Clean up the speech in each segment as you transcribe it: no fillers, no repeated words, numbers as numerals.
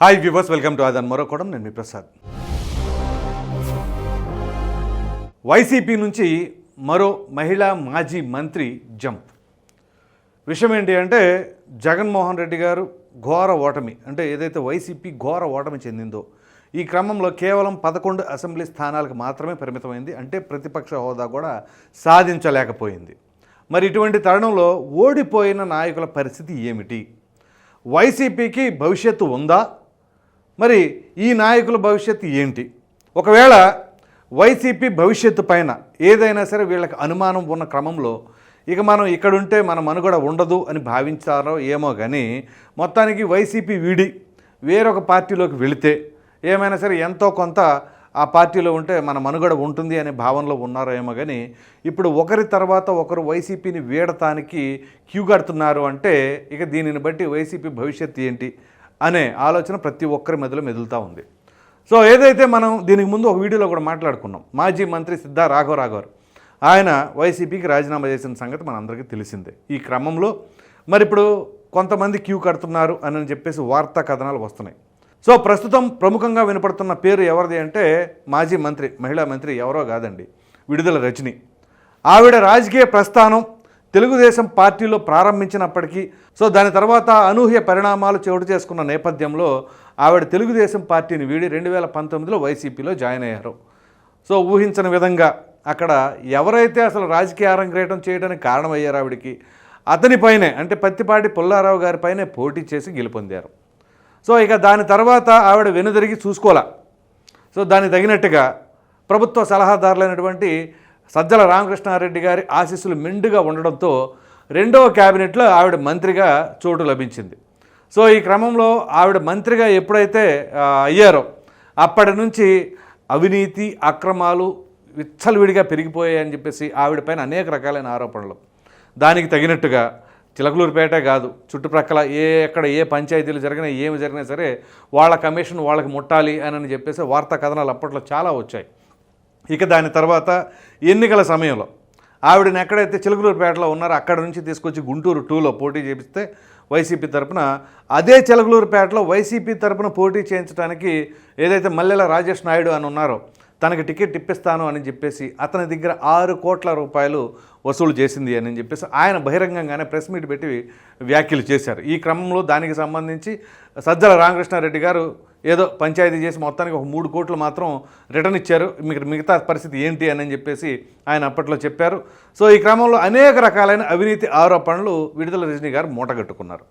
Hi viewers, welcome to ఆదాన్ మరోకోవడం. నేను మీ ప్రసాద్. వైసీపీ నుంచి మరో మహిళా మాజీ మంత్రి జంప్. విషయం ఏంటి అంటే, జగన్మోహన్ రెడ్డి గారు ఘోర ఓటమి, అంటే ఏదైతే వైసీపీ ఘోర ఓటమి చెందిందో ఈ క్రమంలో కేవలం 11 అసెంబ్లీ స్థానాలకు మాత్రమే పరిమితమైంది. అంటే ప్రతిపక్ష హోదా కూడా సాధించలేకపోయింది. మరి ఇటువంటి తరుణంలో ఓడిపోయిన నాయకుల పరిస్థితి ఏమిటి? వైసీపీకి భవిష్యత్తు ఉందా? మరి ఈ నాయకుల భవిష్యత్తు ఏంటి? ఒకవేళ వైసీపీ భవిష్యత్తు పైన ఏదైనా సరే వీళ్ళకి అనుమానం ఉన్న క్రమంలో ఇక మనం ఇక్కడుంటే మన మనుగడ ఉండదు అని భావించారో ఏమో కానీ, మొత్తానికి వైసీపీ వీడి వేరొక పార్టీలోకి వెళితే ఏమైనా సరే ఎంతో కొంత ఆ పార్టీలో ఉంటే మన మనుగడ ఉంటుంది అనే భావనలో ఉన్నారో ఏమో కానీ, ఇప్పుడు ఒకరి తర్వాత ఒకరు వైసీపీని వీడటానికి క్యూ కడుతున్నారు. అంటే ఇక దీనిని బట్టి వైసీపీ భవిష్యత్తు ఏంటి అనే ఆలోచన ప్రతి ఒక్కరి మధ్యలో మెదులుతూ ఉంది. సో ఏదైతే మనం దీనికి ముందు ఒక వీడియోలో కూడా మాట్లాడుకున్నాం, మాజీ మంత్రి సిద్ధా రాఘవరావు గారు ఆయన వైసీపీకి రాజీనామా చేసిన సంగతి మనందరికీ తెలిసిందే. ఈ క్రమంలో మరి ఇప్పుడు కొంతమంది క్యూ కడుతున్నారు అని చెప్పేసి వార్తా కథనాలు వస్తున్నాయి. సో ప్రస్తుతం ప్రముఖంగా వినపడుతున్న పేరు ఎవరిది అంటే, మాజీ మంత్రి, మహిళా మంత్రి ఎవరో కాదండి, విడుదల రజని. ఆవిడ రాజకీయ ప్రస్థానం తెలుగుదేశం పార్టీలో ప్రారంభించినప్పటికీ, సో దాని తర్వాత అనూహ్య పరిణామాలు చోటు చేసుకున్న నేపథ్యంలో ఆవిడ తెలుగుదేశం పార్టీని వీడి 2019లో వైసీపీలో జాయిన్ అయ్యారు. సో ఊహించని విధంగా అక్కడ ఎవరైతే అసలు రాజకీయ అరంగేటం చేయడానికి కారణమయ్యారు ఆవిడికి, అతనిపైనే అంటే పత్తిపాటి పుల్లారావు గారిపైనే పోటీ చేసి గెలుపొందారు. సో ఇక దాని తర్వాత ఆవిడ వెనుదిరిగి చూసుకోలే. సో దానికి తగినట్టుగా ప్రభుత్వ సలహాదారులైనటువంటి సజ్జల రామకృష్ణారెడ్డి గారి ఆశీస్సులు మెండుగా ఉండడంతో రెండవ క్యాబినెట్లో ఆవిడ మంత్రిగా చోటు లభించింది. సో ఈ క్రమంలో ఆవిడ మంత్రిగా ఎప్పుడైతే అయ్యారో అప్పటి నుంచి అవినీతి అక్రమాలు విచ్చలవిడిగా పెరిగిపోయాయని చెప్పేసి ఆవిడపైన అనేక రకాలైన ఆరోపణలు. దానికి తగినట్టుగా చిలకలూరుపేట కాదు, చుట్టుప్రక్కల ఎక్కడ ఏ పంచాయతీలు జరిగినా ఏమి జరిగినా సరే వాళ్ళ కమిషన్ వాళ్ళకి ముట్టాలి అని చెప్పేసి వార్తా కథనాలు అప్పట్లో చాలా వచ్చాయి. ఇక దాని తర్వాత ఎన్నికల సమయంలో ఆవిడని ఎక్కడైతే చిలకలూరుపేటలో ఉన్నారో అక్కడ నుంచి తీసుకొచ్చి గుంటూరు 2లో పోటీ చేపిస్తే వైసీపీ తరపున, అదే చిలకలూరుపేటలో వైసీపీ తరపున పోటీ చేయించడానికి ఏదైతే మల్లెల రాజేష్ నాయుడు అని ఉన్నారో తనకి టికెట్ ఇప్పిస్తాను అని చెప్పేసి అతని దగ్గర 6 కోట్ల రూపాయలు వసూలు చేసింది అని చెప్పేసి ఆయన బహిరంగంగానే ప్రెస్ మీట్ పెట్టి వ్యాఖ్యలు చేశారు. ఈ క్రమంలో దానికి సంబంధించి సజ్జల రామకృష్ణారెడ్డి గారు ఏదో పంచాయతీ చేసి మొత్తానికి ఒక 3 కోట్లు మాత్రం రిటర్న్ ఇచ్చారు, మిగతా పరిస్థితి ఏంటి అని చెప్పేసి ఆయన అప్పట్లో చెప్పారు. సో ఈ క్రమంలో అనేక రకాలైన అవినీతి ఆరోపణలు విడుదల రజనీ గారు మూటగట్టుకున్నారు.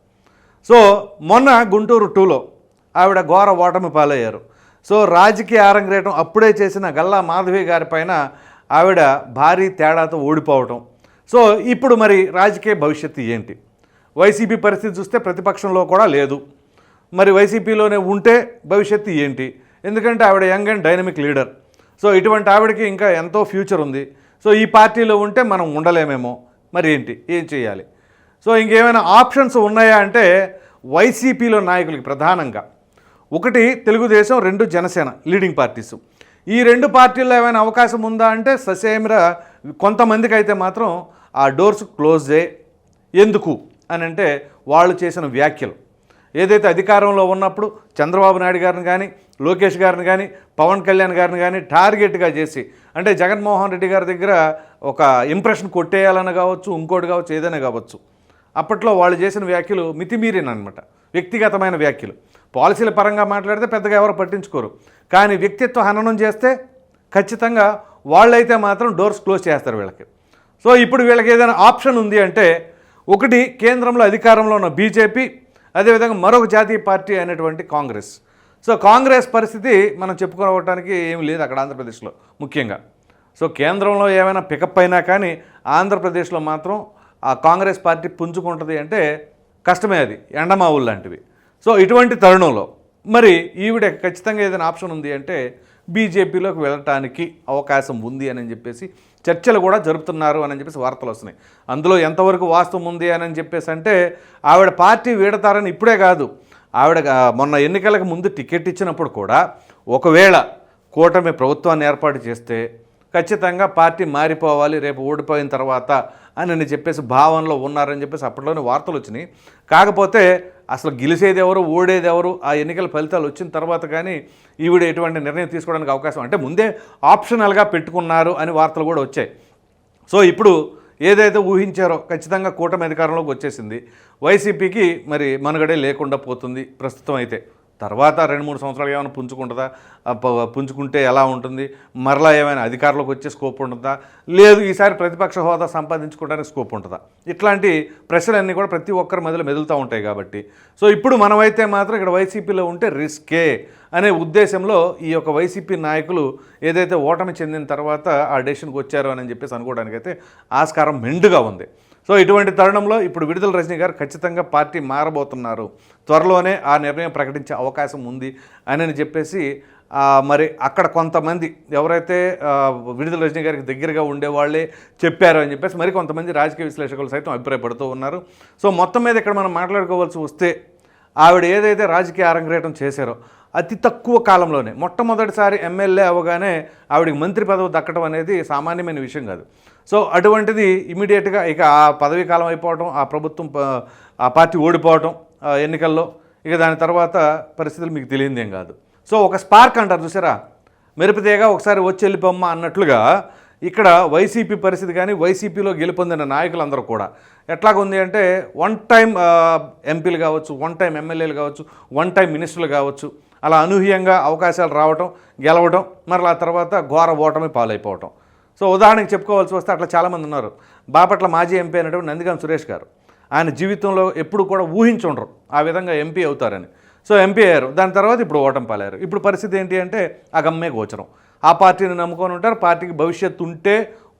సో మొన్న గుంటూరు 2లో ఆవిడ ఘోర ఓటమి పాలయ్యారు. సో రాజకీయ అరంగేటం అప్పుడే చేసిన గల్లా మాధవి గారి పైన ఆవిడ భారీ తేడాతో ఓడిపోవటం. సో ఇప్పుడు మరి రాజకీయ భవిష్యత్తు ఏంటి? వైసీపీ పరిస్థితి చూస్తే ప్రతిపక్షంలో కూడా లేదు. మరి వైసీపీలోనే ఉంటే భవిష్యత్తు ఏంటి? ఎందుకంటే ఆవిడ young and dynamic leader. So ఇటువంటి ఆవిడకి ఇంకా ఎంతో ఫ్యూచర్ ఉంది. సో ఈ పార్టీలో ఉంటే మనం ఉండలేమేమో, మరి ఏంటి, ఏం చేయాలి? సో ఇంకేమైనా ఆప్షన్స్ ఉన్నాయా అంటే, వైసీపీలో నాయకులకి ప్రధానంగా ఒకటి తెలుగుదేశం, 2 జనసేన లీడింగ్ పార్టీస్. ఈ 2 పార్టీల్లో ఏమైనా అవకాశం ఉందా అంటే ససేమిరా కొంతమందికి అయితే మాత్రం ఆ డోర్స్ క్లోజ్ ఎందుకు అని అంటే, వాళ్ళు చేసిన వ్యాఖ్యలు ఏదైతే అధికారంలో ఉన్నప్పుడు చంద్రబాబు నాయుడు గారిని కానీ, లోకేష్ గారిని కానీ, పవన్ కళ్యాణ్ గారిని కానీ టార్గెట్గా చేసి, అంటే జగన్మోహన్ రెడ్డి గారి దగ్గర ఒక ఇంప్రెషన్ కొట్టేయాలని కావచ్చు, ఇంకోటి కావచ్చు, ఏదైనా కావచ్చు, అప్పట్లో వాళ్ళు చేసిన వ్యాఖ్యలు మితిమీరినమాట, వ్యక్తిగతమైన వ్యాఖ్యలు. పాలసీల పరంగా మాట్లాడితే పెద్దగా ఎవరు పట్టించుకోరు, కానీ వ్యక్తిత్వ హననం చేస్తే ఖచ్చితంగా వాళ్ళైతే మాత్రం డోర్స్ క్లోజ్ చేస్తారు వీళ్ళకి. సో ఇప్పుడు వీళ్ళకి ఏదైనా ఆప్షన్ ఉంది అంటే, ఒకటి కేంద్రంలో అధికారంలో ఉన్న బీజేపీ, అదేవిధంగా మరొక జాతీయ పార్టీ అయినటువంటి కాంగ్రెస్. సో కాంగ్రెస్ పరిస్థితి మనం చెప్పుకోవడానికి ఏమి లేదు అక్కడ ఆంధ్రప్రదేశ్లో ముఖ్యంగా. సో కేంద్రంలో ఏమైనా పికప్ అయినా కానీ ఆంధ్రప్రదేశ్లో మాత్రం ఆ కాంగ్రెస్ పార్టీ పుంజుకుంటుంది అంటే కష్టమే, అది ఎండమావులు లాంటివి. సో ఇటువంటి తరుణంలో మరి ఈవిడ ఖచ్చితంగా ఏదైనా ఆప్షన్ ఉంది అంటే బీజేపీలోకి వెళ్ళటానికి అవకాశం ఉంది అని చెప్పేసి చర్చలు కూడా జరుపుతున్నారు అని చెప్పేసి వార్తలు వస్తున్నాయి. అందులో ఎంతవరకు వాస్తవం ఉంది అని చెప్పేసి అంటే, ఆవిడ పార్టీ వీడతారని ఇప్పుడే కాదు, ఆవిడ మొన్న ఎన్నికలకు ముందు టికెట్ ఇచ్చినప్పుడు కూడా ఒకవేళ కూటమి ప్రభుత్వాన్ని ఏర్పాటు చేస్తే ఖచ్చితంగా పార్టీ మారిపోవాలి రేపు ఓడిపోయిన తర్వాత అని చెప్పేసి భావనలో ఉన్నారని చెప్పేసి అప్పట్లోనే వార్తలు వచ్చినాయి. కాకపోతే అసలు గెలిచేది ఎవరు ఓడేది ఎవరు ఆ ఎన్నికల ఫలితాలు వచ్చిన తర్వాత కానీ ఈవిడ ఎటువంటి నిర్ణయం తీసుకోవడానికి అవకాశం అంటే ముందే ఆప్షనల్గా పెట్టుకున్నారు అని వార్తలు కూడా వచ్చాయి. సో ఇప్పుడు ఏదైతే ఊహించారో ఖచ్చితంగా కూటమి అధికారంలోకి వచ్చేసింది. వైసీపీకి మరి మనుగడే లేకుండా పోతుంది ప్రస్తుతం అయితే. తర్వాత 2-3 సంవత్సరాలు ఏమైనా పుంజుకుంటుందా, పుంజుకుంటే ఎలా ఉంటుంది, మరలా ఏమైనా అధికారంలోకి వచ్చే స్కోప్ ఉంటుందా, లేదు ఈసారి ప్రతిపక్ష హోదా సంపాదించుకోవడానికి స్కోప్ ఉంటుందా, ఇట్లాంటి ప్రశ్నలన్నీ కూడా ప్రతి ఒక్కరి మధ్యలో మెదులుతూ ఉంటాయి. కాబట్టి సో ఇప్పుడు మనమైతే మాత్రం ఇక్కడ వైసీపీలో ఉంటే రిస్కే అనే ఉద్దేశంలో ఈ యొక్క వైసీపీ నాయకులు ఏదైతే ఓటమి చెందిన తర్వాత ఆ డెసిషన్కి వచ్చారో అని చెప్పేసి అనుకోవడానికైతే ఆస్కారం మెండుగా ఉంది. సో ఇటువంటి తరుణంలో ఇప్పుడు విడుదల రజనీ గారు ఖచ్చితంగా పార్టీ మారబోతున్నారు, త్వరలోనే ఆ నిర్ణయం ప్రకటించే అవకాశం ఉంది అని చెప్పేసి మరి అక్కడ కొంతమంది ఎవరైతే విడుదల రజనీ గారికి దగ్గరగా ఉండేవాళ్ళే చెప్పారు అని చెప్పేసి మరి కొంతమంది రాజకీయ విశ్లేషకులు సైతం అభిప్రాయపడుతూ ఉన్నారు. సో మొత్తం మీద ఇక్కడ మనం మాట్లాడుకోవాల్సి వస్తే ఆవిడ ఏదైతే రాజకీయ అరంగేటం చేశారో అతి తక్కువ కాలంలోనే మొట్టమొదటిసారి ఎమ్మెల్యే అవగానే ఆవిడికి మంత్రి పదవి దక్కడం అనేది సామాన్యమైన విషయం కాదు. సో అటువంటిది ఇమీడియట్గా ఇక ఆ పదవీ కాలం అయిపోవటం, ఆ ప్రభుత్వం ఆ పార్టీ ఓడిపోవటం ఎన్నికల్లో, ఇక దాని తర్వాత పరిస్థితులు మీకు తెలియదేం కాదు. సో ఒక స్పార్క్ అంటారు చూసారా, మెరుపుతేగా ఒకసారి వచ్చి వెళ్ళిపోమ్మ అన్నట్లుగా ఇక్కడ వైసీపీ పరిస్థితి కానీ వైసీపీలో గెలుపొందిన నాయకులందరూ కూడా ఎట్లాగుంది అంటే వన్ టైం ఎంపీలు కావచ్చు, వన్ టైం ఎమ్మెల్యేలు కావచ్చు, వన్ టైం మినిస్టర్లు కావచ్చు, అలా అనూహ్యంగా అవకాశాలు రావటం, గెలవడం, మరలా ఆ తర్వాత ఘోర ఓటమి పాలైపోవటం. సో ఉదాహరణకి చెప్పుకోవాల్సి వస్తే అట్లా చాలామంది ఉన్నారు. బాపట్ల మాజీ ఎంపీ అయినటువంటి నందిగాం సురేష్ గారు ఆయన జీవితంలో ఎప్పుడు కూడా ఊహించుండరు ఆ విధంగా ఎంపీ అవుతారని. సో ఎంపీ అయ్యారు, దాని తర్వాత ఇప్పుడు ఓటమి పాలయ్యారు. ఇప్పుడు పరిస్థితి ఏంటి అంటే అగమ్మే గోచరం. ఆ పార్టీని నమ్ముకొని ఉంటారు, పార్టీకి భవిష్యత్తు ఉంటే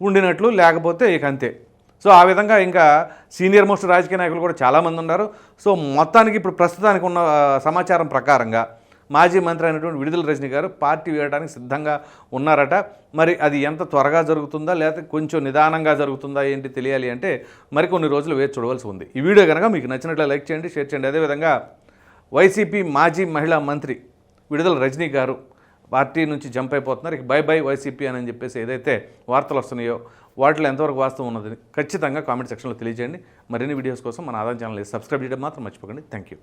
ఉండినట్లు, లేకపోతే ఇక అంతే. సో ఆ విధంగా ఇంకా సీనియర్ మోస్ట్ రాజకీయ నాయకులు కూడా చాలామంది ఉన్నారు. సో మొత్తానికి ఇప్పుడు ప్రస్తుతానికి ఉన్న సమాచారం ప్రకారంగా మాజీ మంత్రి అయినటువంటి విడుదల రజనీ గారు పార్టీ వేయడానికి సిద్ధంగా ఉన్నారట. మరి అది ఎంత త్వరగా జరుగుతుందా లేకపోతే కొంచెం నిదానంగా జరుగుతుందా ఏంటి తెలియాలి అంటే మరికొన్ని రోజులు వేచి చూడవలసి ఉంది. ఈ వీడియో కనుక మీకు నచ్చినట్లయితే లైక్ చేయండి, షేర్ చేయండి. అదేవిధంగా వైసీపీ మాజీ మహిళా మంత్రి విడుదల రజనీ గారు పార్టీ నుంచి జంప్ అయిపోతున్నారు, ఇక బై బై వైసీపీ అని చెప్పేసి ఏదైతే వార్తలు వస్తున్నాయో వాటిలో ఎంతవరకు వాస్తవం ఉన్నదని ఖచ్చితంగా కామెంట్ సెక్షన్లో తెలియజేయండి. మరిన్ని వీడియోస్ కోసం మన ఆదాయం ఛానల్ సబ్స్క్రైబ్ చేయడం మాత్రం మర్చిపోకండి. Thank you.